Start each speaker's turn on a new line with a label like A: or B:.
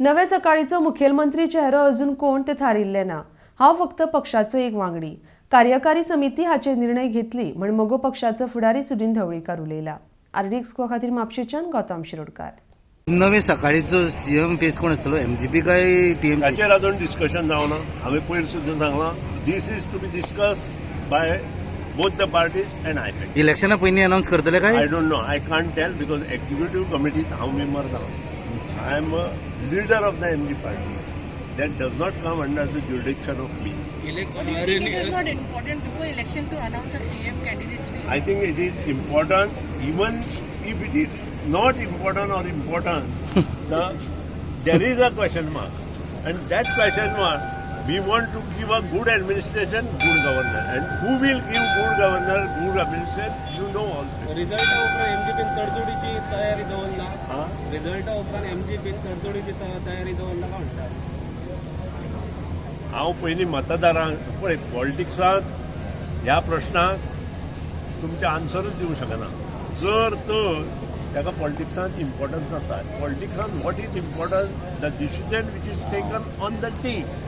A: नवे सकाळीचो मुखेलमंत्री चेहरो अजून कोण ते थारिल्ले ना। हांव फक्त पक्षाचो एक वांगडी। कार्यकारी समिती हाचे निर्णय घेतली म्हण मोगो पक्षाचो फुडारी सुदीन ढवळीकर उलयला। RDXGOA खातीर म्हापशेच्यान गौतम शिरोडकार।
B: नवे सकाळीचो सीएम फेस कोण आसतलो, एमजीपी काय टीएमसी?
C: हाचेर अजून डिस्कशन जावना। हांवें पयर सुद्दां सांगलां, this is to be discuss by both the parties and I think.
B: इलेक्शना पयलीं अनाउन्स करतले काय?
C: I don't know. I can't tell because executive committee हांव member ना. I am a leader of the MG party. That does not come under the jurisdiction of me.
D: It is not important before election to announce a CM candidate's name.
C: I think it is important, even if it is not important or important, there is a question mark. And that question mark, we want to give a good administration, good governor. And who will give good governor, good administration, you know also.
E: Result उपरांत एमजीपीन तडजोडीची तयारी दवरला। Result उपरांत एमजीपीन तडजोडीची तयारी दवरला काय म्हणटा?
C: हांव पयलीं मतदारांक पळय, पॉलिटिक्सांत ह्या प्रश्नाक तुमचे आन्सरूच दिवंक शकना। जर तर ताका पॉलिटिक्सांत इम्पॉर्टन्स आसता। पॉलिटिक्सांत what is important, the decision which is taken on the team